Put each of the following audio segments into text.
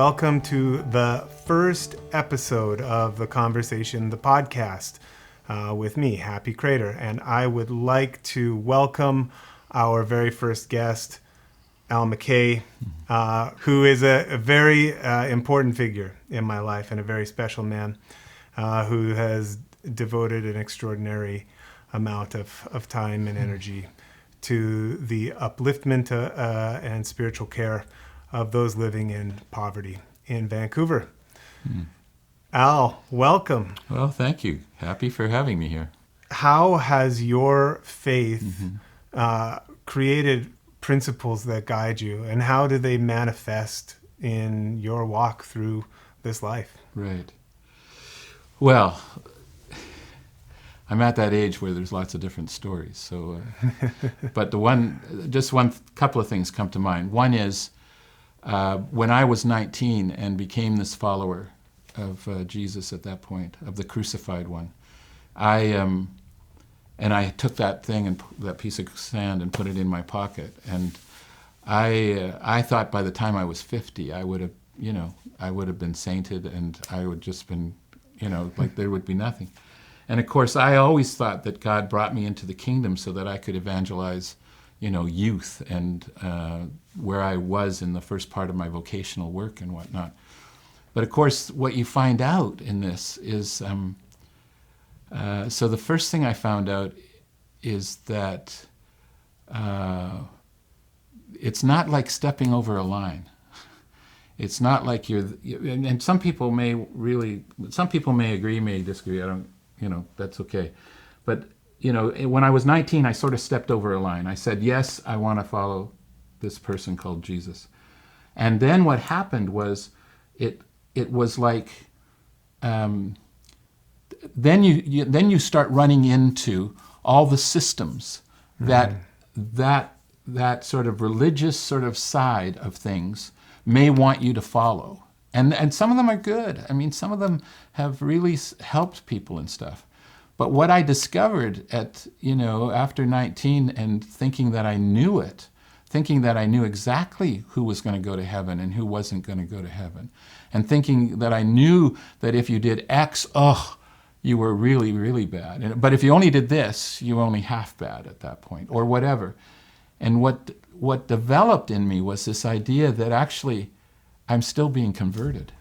welcome to the first episode of The Conversation, the podcast, with me, Happy Kreter. And I would like to welcome our very first guest, Mckay, who is a very important figure in my life and a very special man who has devoted an extraordinary amount of time and energy to the upliftment and spiritual care of those living in poverty in Vancouver. Al, welcome. Well, thank you. Happy for having me here. How has your faith created principles that guide you, and how do they manifest in your walk through this life? Right. Well, I'm at that age where there's lots of different stories. So, but one couple of things come to mind. One is when I was 19 and became this follower of Jesus at that point, of the crucified one, I took that thing and that piece of sand and put it in my pocket. And I thought by the time I was 50, I would have been sainted, and I would just been, like there would be nothing. And of course, I always thought that God brought me into the kingdom so that I could evangelize, youth and where I was in the first part of my vocational work and whatnot. But of course, what you find out in this is, so the first thing I found out is that it's not like stepping over a line. It's not like and some people may agree, may disagree. I don't. That's okay. But, when I was 19, I sort of stepped over a line. I said, yes, I want to follow this person called Jesus. And then what happened was it was like, then you start running into all the systems that sort of religious sort of side of things may want you to follow. And some of them are good. I mean, some of them have really helped people and stuff. But what I discovered after 19 and thinking that I knew exactly who was going to go to heaven and who wasn't going to go to heaven, and thinking that I knew that if you did X, you were really, really bad. But if you only did this, you were only half bad at that point, or whatever. And what developed in me was this idea that actually I'm still being converted.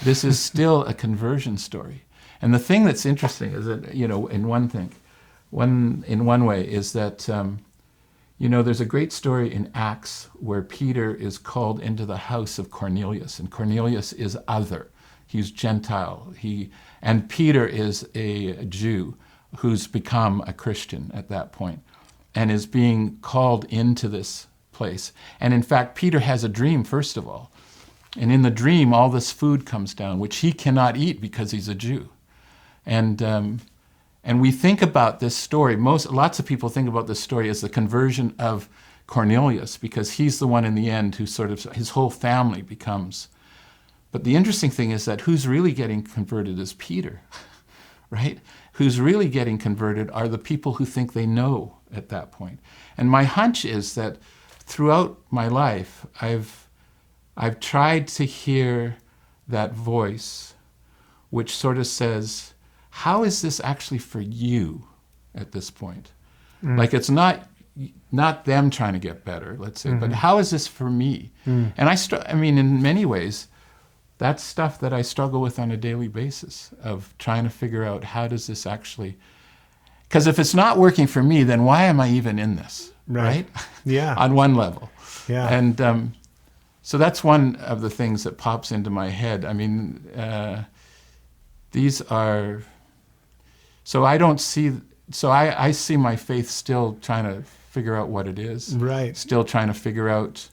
This is still a conversion story. And the thing that's interesting is that, in one way is that, there's a great story in Acts where Peter is called into the house of Cornelius, and Cornelius is other. He's Gentile. And Peter is a Jew who's become a Christian at that point and is being called into this place. And in fact, Peter has a dream, first of all. And in the dream, all this food comes down, which he cannot eat because he's a Jew. And we think about this story, lots of people think about this story as the conversion of Cornelius, because he's the one in the end who sort of, his whole family becomes. But the interesting thing is that who's really getting converted is Peter, right? Who's really getting converted are the people who think they know at that point. And my hunch is that throughout my life, I've tried to hear that voice which sort of says, how is this actually for you at this point? Like it's not them trying to get better, let's say, but how is this for me? And in many ways, that's stuff that I struggle with on a daily basis, of trying to figure out how does this actually, because if it's not working for me, then why am I even in this? Right? Yeah. On one level. Yeah. And so that's one of the things that pops into my head. I mean, these are, I see my faith still trying to figure out what it is. Right. Still trying to figure out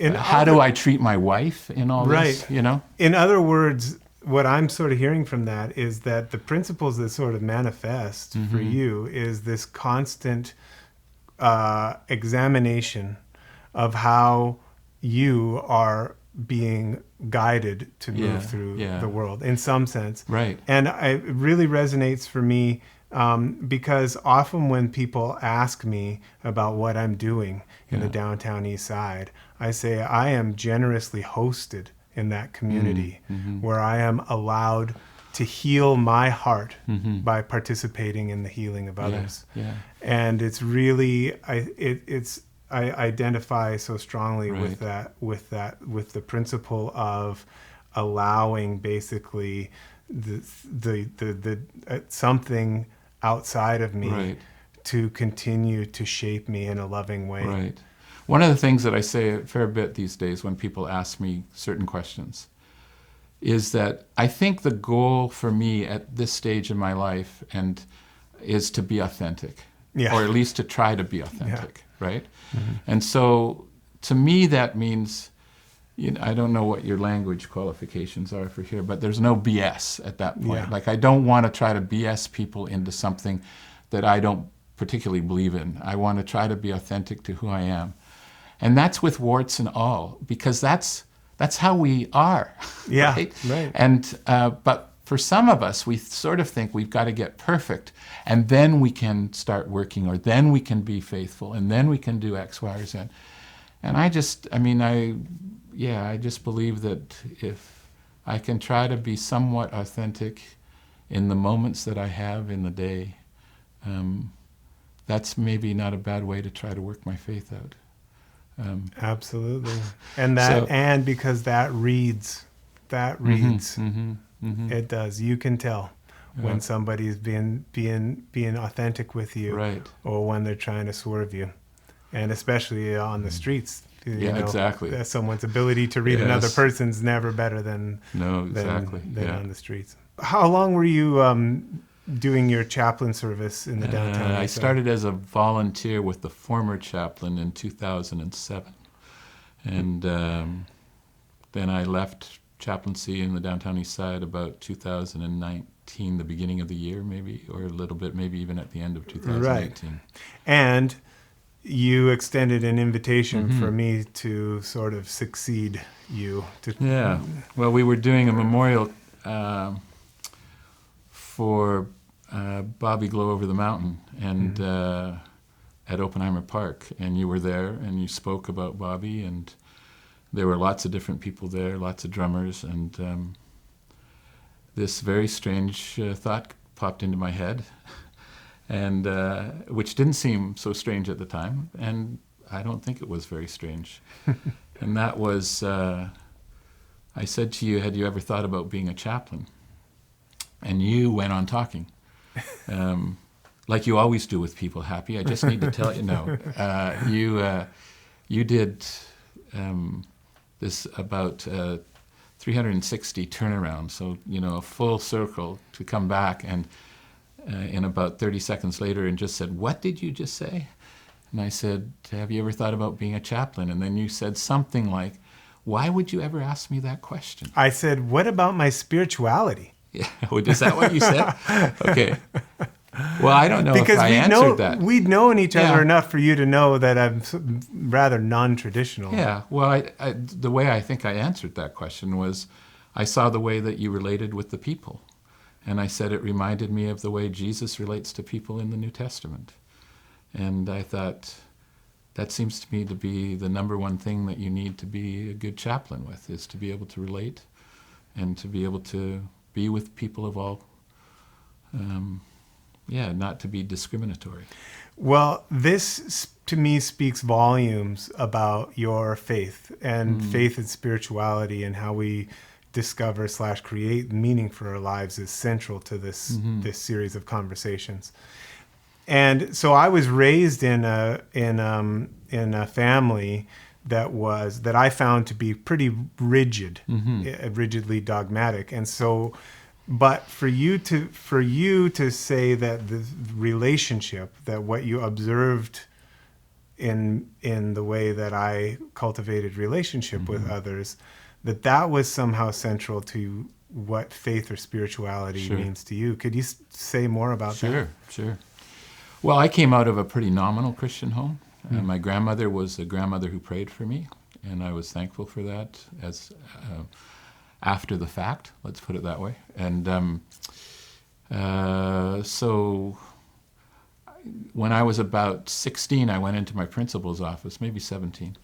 how do I treat my wife in all this, In other words, what I'm sort of hearing from that is that the principles that sort of manifest for you is this constant examination of how you are being guided to move through the world in some sense. Right. And it really resonates for me because often when people ask me about what I'm doing in the downtown east side, I say I am generously hosted in that community, where I am allowed to heal my heart by participating in the healing of others. Yeah. And it's really, I identify so strongly Right. with the principle of allowing basically the something outside of me Right. to continue to shape me in a loving way. Right. One of the things that I say a fair bit these days when people ask me certain questions is that I think the goal for me at this stage in my life is to be authentic, Yeah. or at least to try to be authentic, right? Mm-hmm. And so to me that means, I don't know what your language qualifications are for here, but there's no BS at that point. Yeah. Like, I don't want to try to BS people into something that I don't particularly believe in. I want to try to be authentic to who I am. And that's with warts and all, because that's how we are. Yeah, right. And but for some of us, we sort of think we've got to get perfect, and then we can start working, or then we can be faithful, and then we can do X, Y, or Z. And I just believe that if I can try to be somewhat authentic in the moments that I have in the day, that's maybe not a bad way to try to work my faith out. Absolutely. And because that reads, it does. You can tell when somebody's being authentic with you, right, or when they're trying to swerve you, and especially on the streets. Exactly. Someone's ability to read another person's never better than on the streets. How long were you doing your chaplain service in the downtown? I started as a volunteer with the former chaplain in 2007. And then I left chaplaincy in the downtown east side about 2019, the beginning of the year maybe, or a little bit, maybe even at the end of 2018. Right. And you extended an invitation for me to sort of succeed you. Yeah. Well, we were doing a memorial for Bobby Glow over the mountain, and at Oppenheimer Park, and you were there, and you spoke about Bobby, and there were lots of different people there, lots of drummers, and this very strange thought popped into my head, and which didn't seem so strange at the time, and I don't think it was very strange. And that was, I said to you, had you ever thought about being a chaplain? And you went on talking. Like you always do with people, Happy. I just need to tell you, no. You did this about 360 turnaround, so, a full circle to come back, and in about 30 seconds later, and just said, "What did you just say?" And I said, "Have you ever thought about being a chaplain?" And then you said something like, "Why would you ever ask me that question?" I said, "What about my spirituality?" Yeah, is that what you said? Okay. Well, I don't know if I answered that. We'd known each other enough for you to know that I'm rather non-traditional. Yeah, well, the way I think I answered that question was, I saw the way that you related with the people. And I said it reminded me of the way Jesus relates to people in the New Testament. And I thought, that seems to me to be the number one thing that you need to be a good chaplain with, is to be able to relate and to be able to be with people of all, not to be discriminatory. Well, this to me speaks volumes about your faith and faith and spirituality, and how we discover / create meaning for our lives is central to this series of conversations. And so I was raised in a family that I found to be pretty rigid, rigidly dogmatic. And so, but for you to say that the relationship, that what you observed in the way that I cultivated relationship with others, that was somehow central to what faith or spirituality means to you. Could you say more about that? Sure. Well, I came out of a pretty nominal Christian home. My grandmother was a grandmother who prayed for me, and I was thankful for that as after the fact, let's put it that way. And so when I was about 16, I went into my principal's office, maybe 17,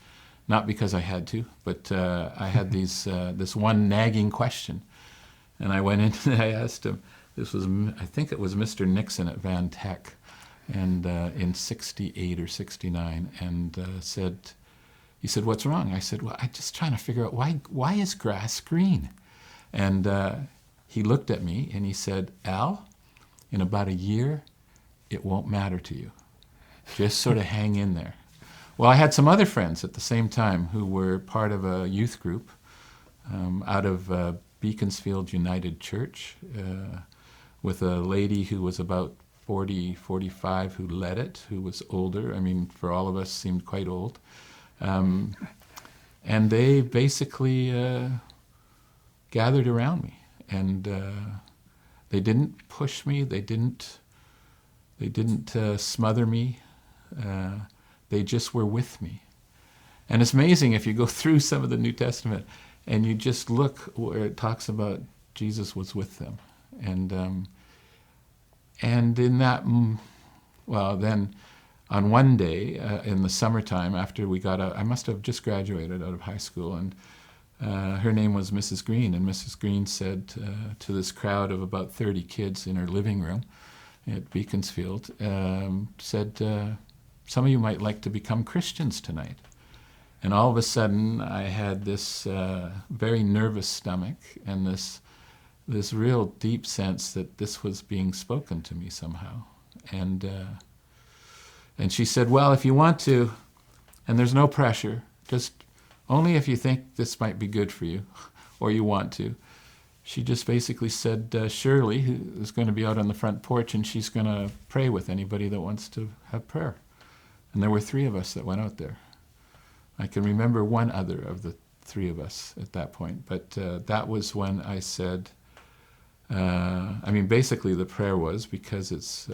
not because I had to, but I had this one nagging question. And I went in and I asked him, I think it was Mr. Nixon at Van Tech, and in 68 or 69, and he said, "What's wrong?" I said, "Well, I'm just trying to figure out why is grass green?" And he looked at me and he said, "Al, in about a year, it won't matter to you. Just sort of hang in there." Well, I had some other friends at the same time who were part of a youth group out of Beaconsfield United Church with a lady who was about 40, 45 who led it, who was older. I mean, for all of us, seemed quite old. And they basically gathered around me. And they didn't push me. They didn't smother me. They just were with me. And it's amazing if you go through some of the New Testament and you just look where it talks about Jesus was with them. And in that, well, then on one day in the summertime after we got out, I must have just graduated out of high school, and her name was Mrs. Green, and Mrs. Green said to this crowd of about 30 kids in her living room at Beaconsfield, said, "Some of you might like to become Christians tonight." And all of a sudden, I had this very nervous stomach and this real deep sense that this was being spoken to me somehow. And she said, "Well, if you want to, and there's no pressure, just only if you think this might be good for you or you want to." She just basically said, Shirley, who is going to be out on the front porch, and she's going to pray with anybody that wants to have prayer. And there were 3 of us that went out there. I can remember one other of the 3 of us at that point, but that was when I said, basically the prayer was, because it's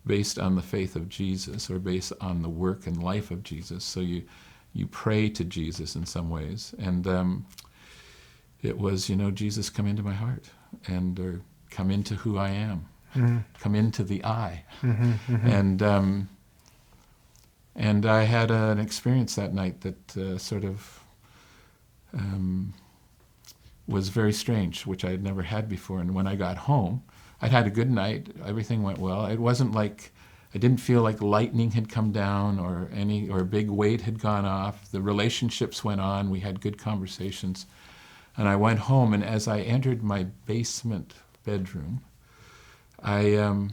based on the faith of Jesus, or based on the work and life of Jesus, so you pray to Jesus in some ways. And it was, Jesus, come into my heart, or come into who I am, come into the I. And I had an experience that night that was very strange, which I had never had before. And when I got home, I'd had a good night. Everything went well. It wasn't like, I didn't feel like lightning had come down or a big weight had gone off. The relationships went on. We had good conversations. And I went home, and as I entered my basement bedroom, I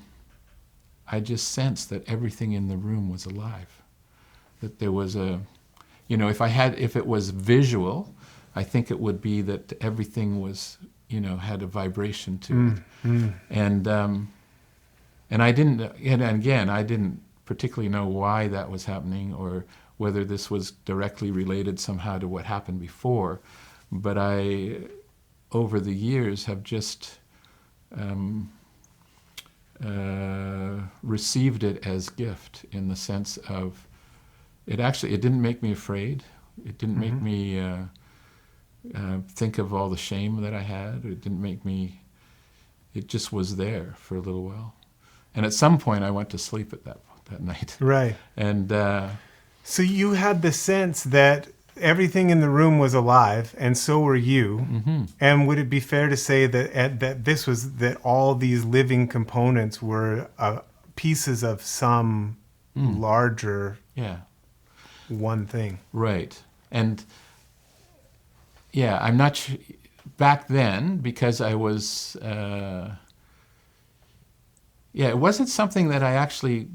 just sensed that everything in the room was alive. That there was if it was visual, I think it would be that everything was, had a vibration to it. And I didn't, and again, I didn't particularly know why that was happening or whether this was directly related somehow to what happened before. But I, over the years, have just received it as gift, in the sense of, it didn't make me afraid. It didn't make me think of all the shame that I had. It didn't make me, it just was there for a little while. And at some point I went to sleep at that night. Right. And so you had the sense that everything in the room was alive, and so were you. Mm-hmm. And would it be fair to say that all these living components were pieces of some larger one thing? Right. And I'm not sure, back then, because I was, it wasn't something that I actually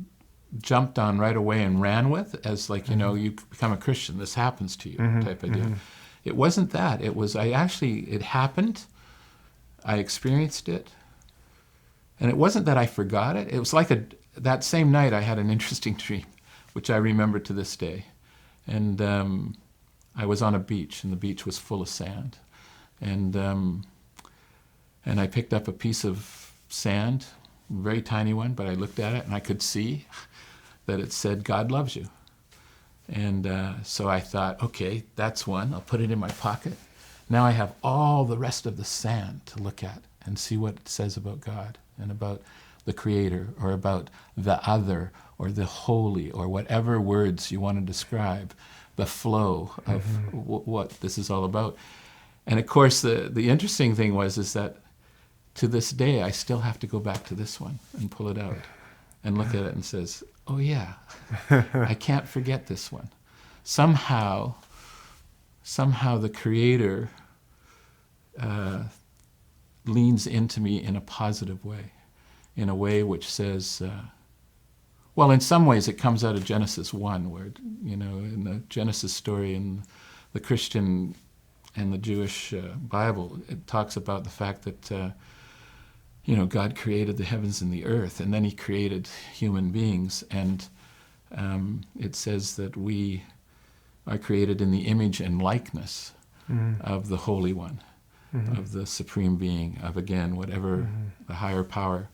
jumped on right away and ran with, as like, you become a Christian, this happens to you, type of deal. It wasn't that. It was, it happened, I experienced it, and it wasn't that I forgot it. It was like that same night I had an interesting dream, which I remember to this day. And I was on a beach, and the beach was full of sand. And I picked up a piece of sand, a very tiny one, but I looked at it and I could see that it said, "God loves you." And so I thought, okay, that's one. I'll put it in my pocket. Now I have all the rest of the sand to look at and see what it says about God and about the Creator or about the other or the holy or whatever words you want to describe the flow of what this is all about. And of course, the interesting thing is that to this day, I still have to go back to this one and pull it out and look at it and says, oh yeah, I can't forget this one. Somehow the Creator leans into me in a positive way, in a way which says, well, in some ways it comes out of Genesis 1, where, in the Genesis story in the Christian and the Jewish Bible, it talks about the fact that, God created the heavens and the earth, and then he created human beings, and it says that we are created in the image and likeness of the Holy One, of the Supreme Being, of, again, whatever the higher power.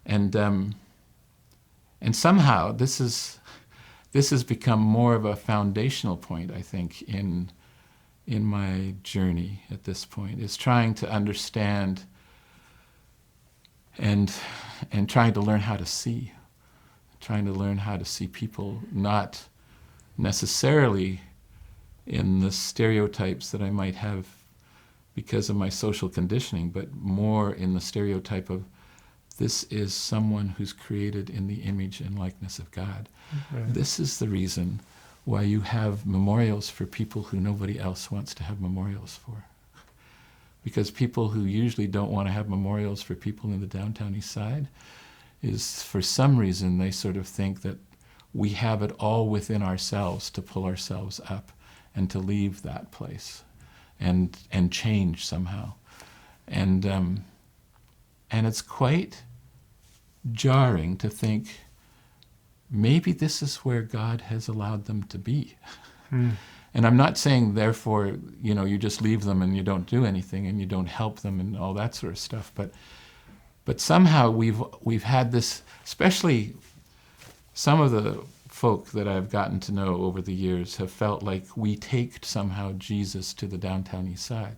And somehow this has become more of a foundational point, I think, in my journey at this point, is trying to understand and trying to learn how to see people not necessarily in the stereotypes that I might have because of my social conditioning, but more in the stereotype of this is someone who's created in the image and likeness of God. Right. This is the reason why you have memorials for people who nobody else wants to have memorials for. Because people who usually don't want to have memorials for people in the downtown east side is, for some reason, they sort of think that we have it all within ourselves to pull ourselves up and to leave that place and change somehow. And it's quite jarring to think maybe this is where God has allowed them to be. And I'm not saying, therefore, you just leave them and you don't do anything and you don't help them and all that sort of stuff. But somehow we've had this, especially some of the folk that I've gotten to know over the years have felt like we take somehow Jesus to the downtown east side.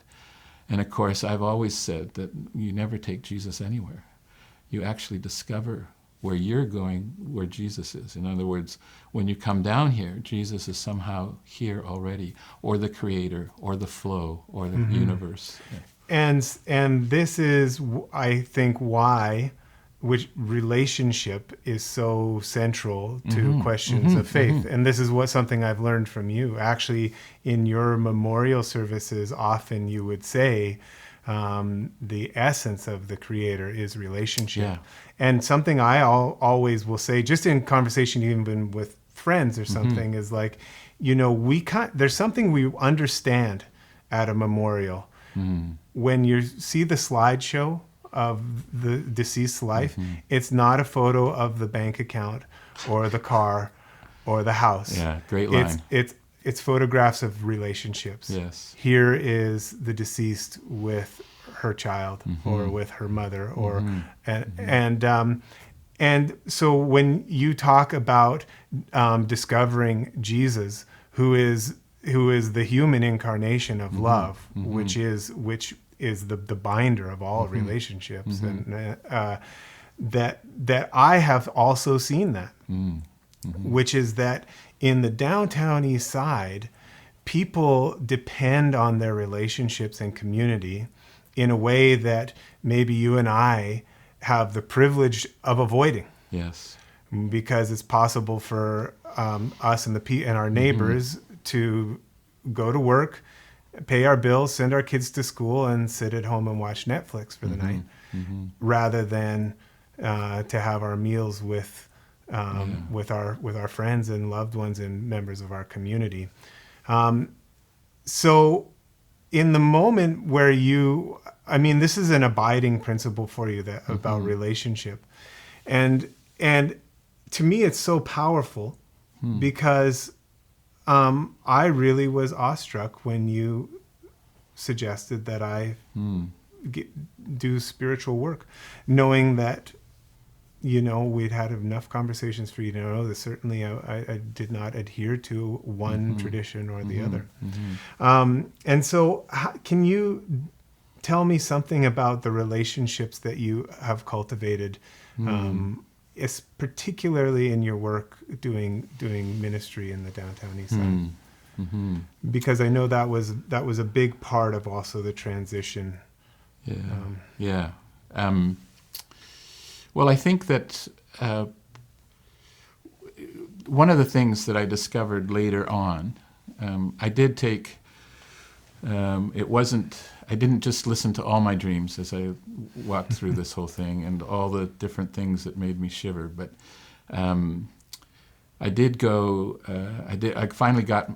And of course, I've always said that you never take Jesus anywhere. You actually discover where you're going, where Jesus is. In other words, when you come down here, Jesus is somehow here already, or the Creator, or the flow, or the universe. And this is, I think, why which relationship is so central to questions of faith. And this is something I've learned from you. Actually, in your memorial services, often you would say, the essence of the Creator is relationship. Yeah. And something I always will say, just in conversation, even with friends or something, is like, there's something we understand at a memorial. When you see the slideshow of the deceased's life, it's not a photo of the bank account or the car or the house. Yeah, great line. It's photographs of relationships. Yes. Here is the deceased with her child or with her mother, or and so when you talk about discovering Jesus, who is the human incarnation of love, which is the binder of all relationships, and that I have also seen that, which is that in the downtown east side, people depend on their relationships and community in a way that maybe you and I have the privilege of avoiding. Yes. Because it's possible for us and our neighbors to go to work, pay our bills, send our kids to school, and sit at home and watch Netflix for the night, rather than to have our meals with our friends and loved ones and members of our community. So in the moment where this is an abiding principle for you about relationship. And to me, it's so powerful because I really was awestruck when you suggested that I do spiritual work, knowing that, we'd had enough conversations for you to know that certainly I did not adhere to one tradition or the other. And so can you tell me something about the relationships that you have cultivated It's particularly in your work doing ministry in the downtown East Side. Because I know that was a big part of also the transition. Well, I think that one of the things that I discovered later on, I did take. I didn't just listen to all my dreams as I walked through this whole thing and all the different things that made me shiver. But I did go. I finally got a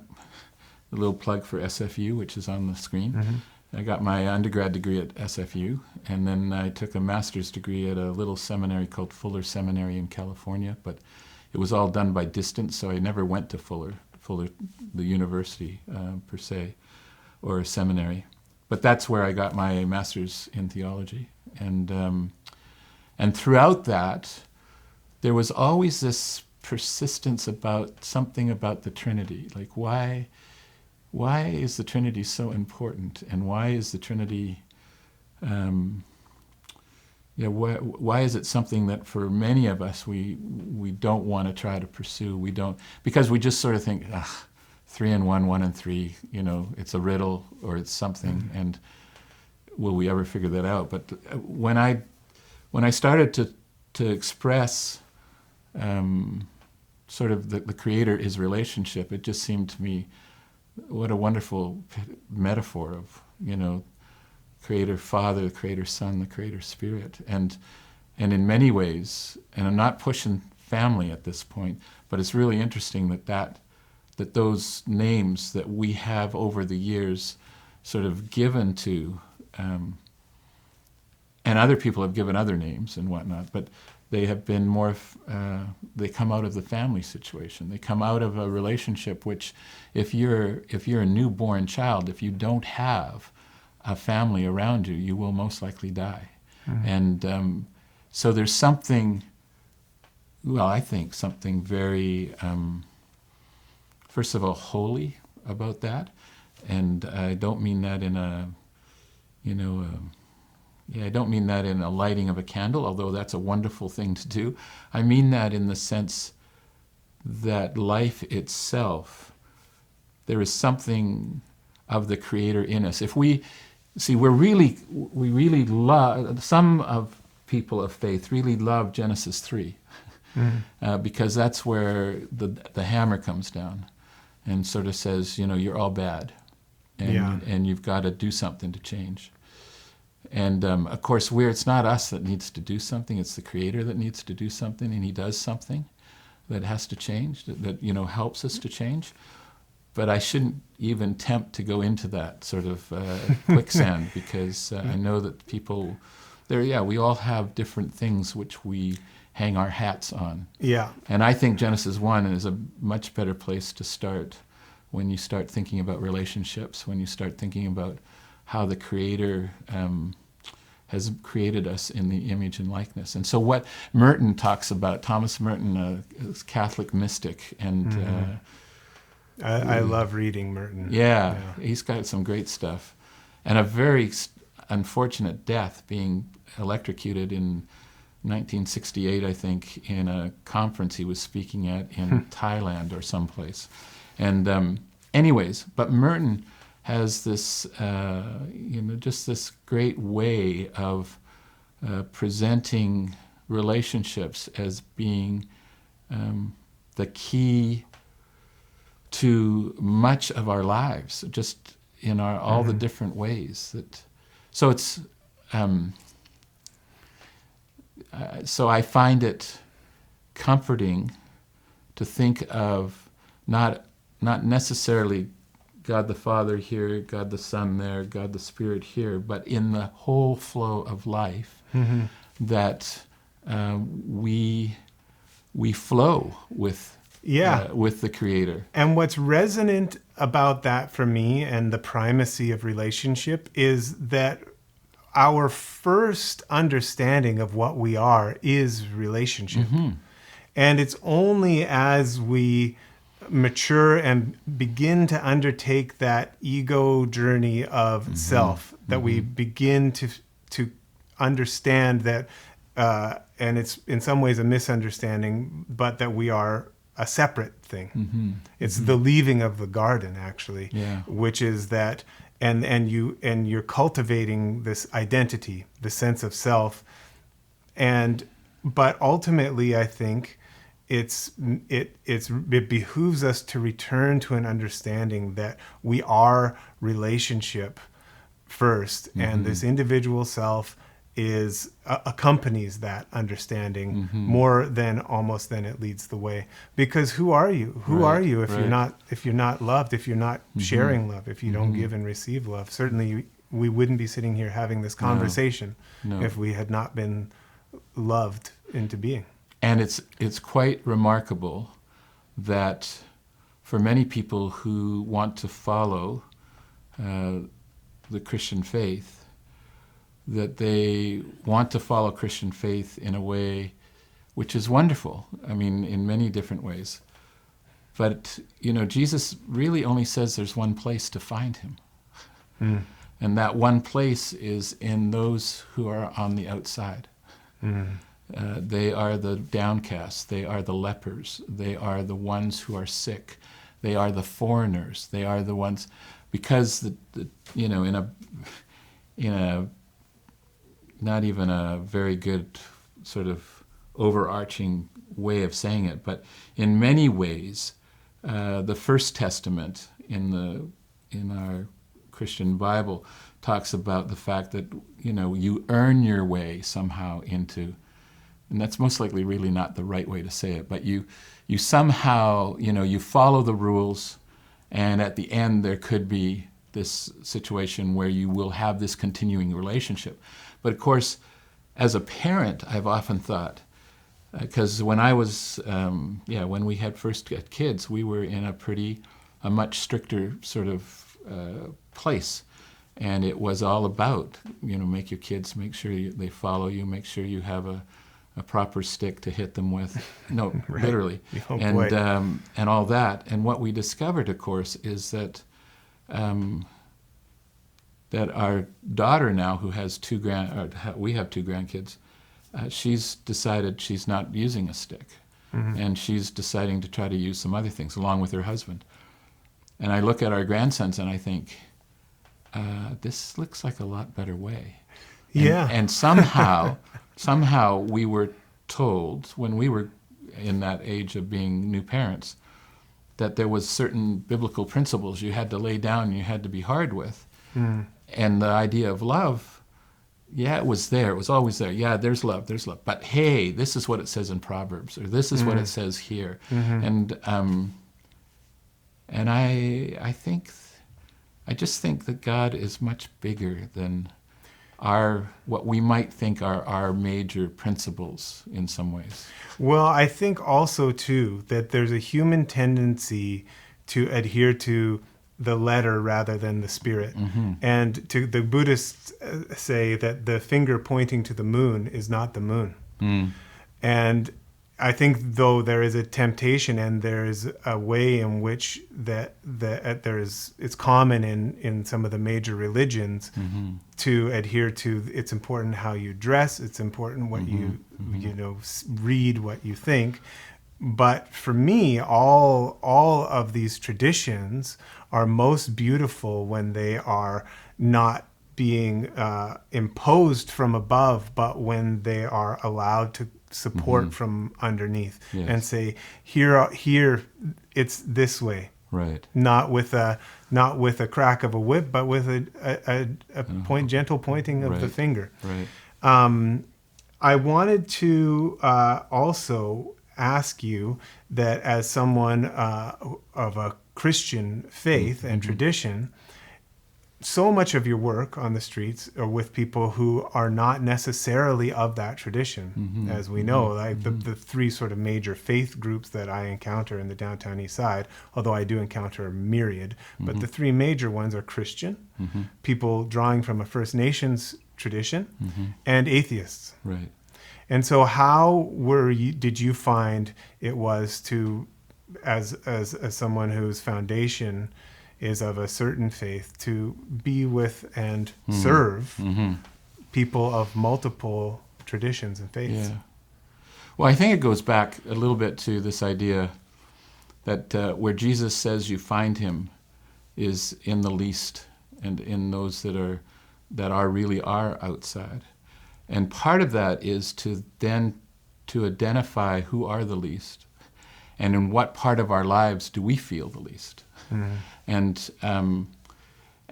little plug for SFU, which is on the screen. I got my undergrad degree at SFU, and then I took a master's degree at a little seminary called Fuller Seminary in California. But it was all done by distance, so I never went to Fuller, the university per se, or a seminary. But that's where I got my master's in theology. And throughout that, there was always this persistence about something about the Trinity. Like, why is the Trinity so important? And why is the Trinity, why is it something that for many of us we don't want to try to pursue? We don't, because we just sort of think, 3 and 1, 1 and 3, it's a riddle or it's something, and will we ever figure that out? But when I started to express sort of the Creator is relationship, it just seemed to me what a wonderful metaphor of, Creator Father, the Creator Son, the Creator Spirit. And in many ways, and I'm not pushing family at this point, but it's really interesting that those names that we have over the years sort of given to, and other people have given other names and whatnot, but they have been more, they come out of the family situation. They come out of a relationship which, if you're a newborn child, if you don't have a family around you, you will most likely die. And so there's something, well, I think something very, first of all, holy about that. And I don't mean that in a, I don't mean that in a lighting of a candle, although that's a wonderful thing to do. I mean that in the sense that life itself, there is something of the Creator in us. If we see, we really love, some of people of faith really love Genesis 3, because that's where the hammer comes down and sort of says, you're all bad, and you've got to do something to change. And of course, it's not us that needs to do something, it's the Creator that needs to do something, and He does something that has to change, that helps us to change. But I shouldn't even tempt to go into that sort of quicksand, because I know that people, we all have different things which we hang our hats on. Yeah. And I think Genesis 1 is a much better place to start when you start thinking about relationships, when you start thinking about how the Creator has created us in the image and likeness. And so what Merton talks about, Thomas Merton, a Catholic mystic, and I love reading Merton. Yeah, he's got some great stuff. And a very unfortunate death, being electrocuted in 1968, I think, in a conference he was speaking at in Thailand or someplace. And anyways, but Merton has this, just this great way of presenting relationships as being the key to much of our lives, just in all the different ways that. So it's, so I find it comforting to think of not necessarily God the Father here, God the Son there, God the Spirit here, but in the whole flow of life, that we flow with the Creator. And what's resonant about that for me and the primacy of relationship is that our first understanding of what we are is relationship. And it's only as we mature and begin to undertake that ego journey of self that we begin to understand that it's in some ways a misunderstanding, but that we are a separate thing. Mm-hmm. It's the leaving of the garden, actually, Yeah. which is that, and you're cultivating this identity, the sense of self, but ultimately, I think it behooves us to return to an understanding that we are relationship first, and this individual self accompanies that understanding more than it leads the way. Because who are you? Who are you if you're not loved, if you're not sharing love, if you don't give and receive love? Certainly, we wouldn't be sitting here having this conversation if we had not been loved into being. And it's quite remarkable that for many people who want to follow the Christian faith, that they want to follow Christian faith in a way which is wonderful. I mean, in many different ways. But, Jesus really only says there's one place to find him. And that one place is in those who are on the outside. They are the downcast. They are the lepers. They are the ones who are sick. They are the foreigners. They are the ones, because in a not even a very good sort of overarching way of saying it, but in many ways, the First Testament in our Christian Bible talks about the fact that you earn your way somehow into. And that's most likely really not the right way to say it, but you somehow, you follow the rules, and at the end there could be this situation where you will have this continuing relationship. But of course, as a parent, I've often thought, because when I was, when we had first got kids, we were in a much stricter sort of place. And it was all about, make your kids, make sure they follow you, make sure you have a proper stick to hit them with. No, Right. literally. Oh, and all that. And what we discovered, of course, is that that our daughter now, who has we have two grandkids, she's decided she's not using a stick. And she's deciding to try to use some other things along with her husband. And I look at our grandsons and I think, this looks like a lot better way. And somehow we were told, when we were in that age of being new parents, that there was certain biblical principles you had to lay down and you had to be hard with. And the idea of love, it was there. It was always there. Yeah, there's love. But hey, this is what it says in Proverbs, or this is what it says here. And I just think that God is much bigger than what we might think are our major principles in some ways. Well, I think also, too, that there's a human tendency to adhere to the letter rather than the spirit. And the Buddhists say that the finger pointing to the moon is not the moon. And I think, though, there is a temptation and there is a way in which it's common in some of the major religions to adhere to, it's important how you dress, it's important what you read, what you think. But for me, all of these traditions are most beautiful when they are not being imposed from above, but when they are allowed to support from underneath and say, here, it's this way. Right. Not with a crack of a whip, but with a gentle pointing of the finger. Right. I wanted to also ask you that, as someone of a Christian faith and tradition, so much of your work on the streets are with people who are not necessarily of that tradition, as we know, like the three sort of major faith groups that I encounter in the downtown east side, although I do encounter a myriad, but the three major ones are Christian, people drawing from a First Nations tradition, and atheists. Right. And so how did you find it was to, as someone whose foundation is of a certain faith, to be with and serve people of multiple traditions and faiths? Well, I think it goes back a little bit to this idea that where Jesus says you find him is in the least and in those that really are outside. And part of that is to identify who are the least and in what part of our lives do we feel the least. Mm-hmm.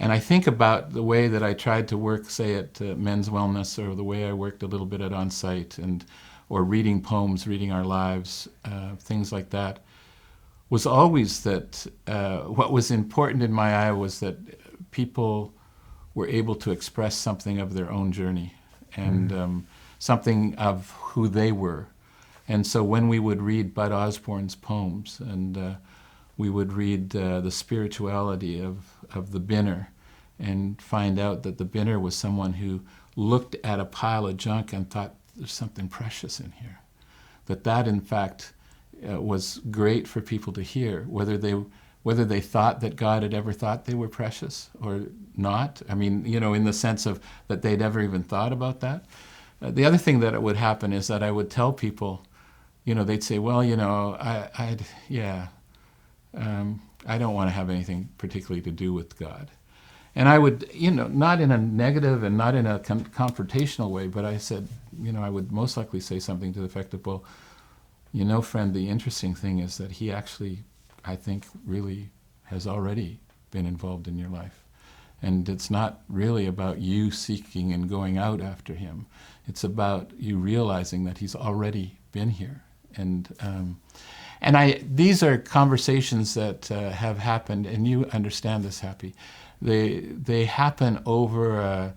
And I think about the way that I tried to work, say, at Men's Wellness, or the way I worked a little bit at On-Site, or reading poems, reading our lives, things like that, was always that what was important in my eye was that people were able to express something of their own journey and something of who they were. And so when we would read Bud Osborne's poems and we would read the spirituality of the Binner and find out that the Binner was someone who looked at a pile of junk and thought, there's something precious in here. That in fact was great for people to hear, whether they thought that God had ever thought they were precious or not. I mean, in the sense of that they'd ever even thought about that. The other thing that would happen is that I would tell people, they'd say, well, I don't want to have anything particularly to do with God. And I would, not in a negative and not in a confrontational way, but I said, I would most likely say something to the effect of, well, friend, the interesting thing is that he actually, I think, really has already been involved in your life. And it's not really about you seeking and going out after him. It's about you realizing that he's already been here. And these are conversations that have happened, and you understand this, Happy. They happen over,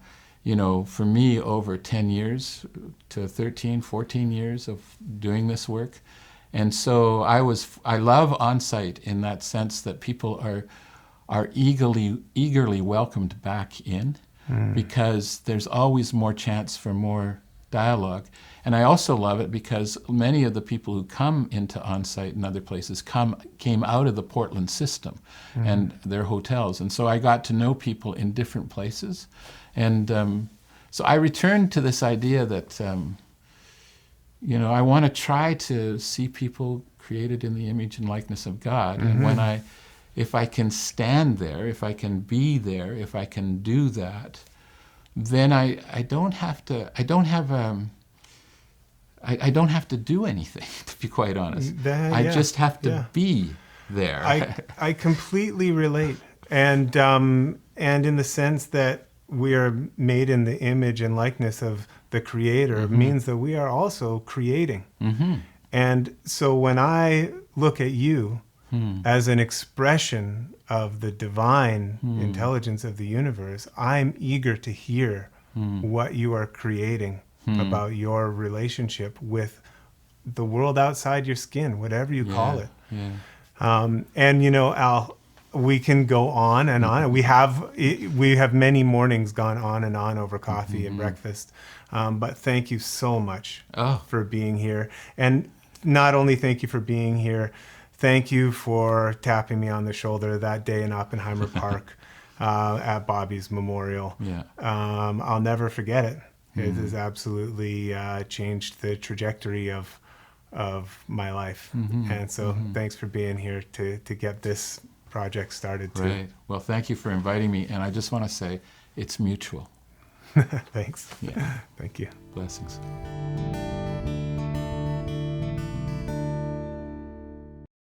for me, over 10 years to 13, 14 years of doing this work. And so I love On-Site in that sense that people are eagerly welcomed back in because there's always more chance for more dialogue. And I also love it because many of the people who come into On-Site and other places came out of the Portland system and their hotels. And so I got to know people in different places. And so I returned to this idea that, I want to try to see people created in the image and likeness of God. And if I can stand there, if I can be there, if I can do that, then I don't have to do anything, to be quite honest. I just have to be there. I completely relate. And in the sense that we are made in the image and likeness of the Creator means that we are also creating. And so when I look at you as an expression of the divine intelligence of the universe, I'm eager to hear what you are creating about your relationship with the world outside your skin, whatever you call it. And Al, we can go on and on. We have many mornings gone on and on over coffee and breakfast. But thank you so much for being here. And not only thank you for being here, thank you for tapping me on the shoulder that day in Oppenheimer Park at Bobby's memorial. I'll never forget it. It has absolutely changed the trajectory of my life. And so thanks for being here to get this project started too. Right. Well, thank you for inviting me. And I just want to say it's mutual. Thanks. Yeah. Thank you. Blessings.